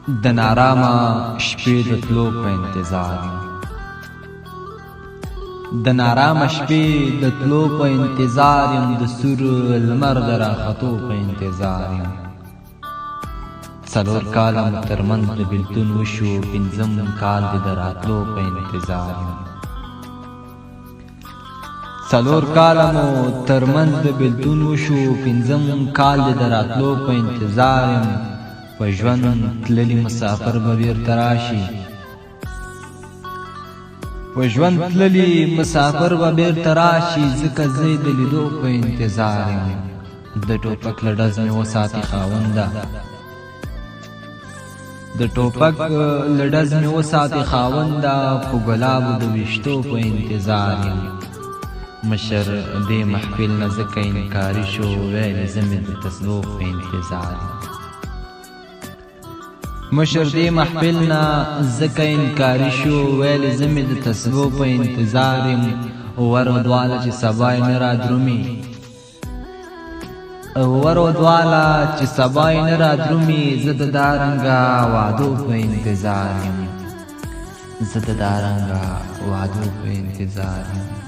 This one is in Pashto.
د نارامه شپې د تلو په انتظار یم د نارامه شپې د تلو په انتظار یم د سور لمر د راختو په انتظار یم څلور کاله مو ترمنځ د بېلتون وشو پنځم کال دې د راتلو په انتظار یم څلور کاله مو ترمنځ د بېلتون وشو پنځم کال دې د راتلو په انتظار یم په ژوند تللي مسافر به بېرته راشي په ژوند تللي مسافر به بېرته راشي ځکه زه د لیدو په انتظار یم د ټوپک له ډز مې وساتې خاونده د ټوپک له ډز مې وساتې خاونده په ګلابو د ویشتو په انتظار یم مشر دې محفل نه ځکه انکاري شو ویل زه مې د تسلو په انتظار یم مشر دې محفل نه ځکه انکاري شو ویل زه مې د تسلو په انتظار یم ور ودواله چې سبا یې نه رادرومي ور ودواله چې سبا یې نه رادرومي زه د دارنګه وعدو په انتظار یم زه د دارنګه وعدو په انتظار یم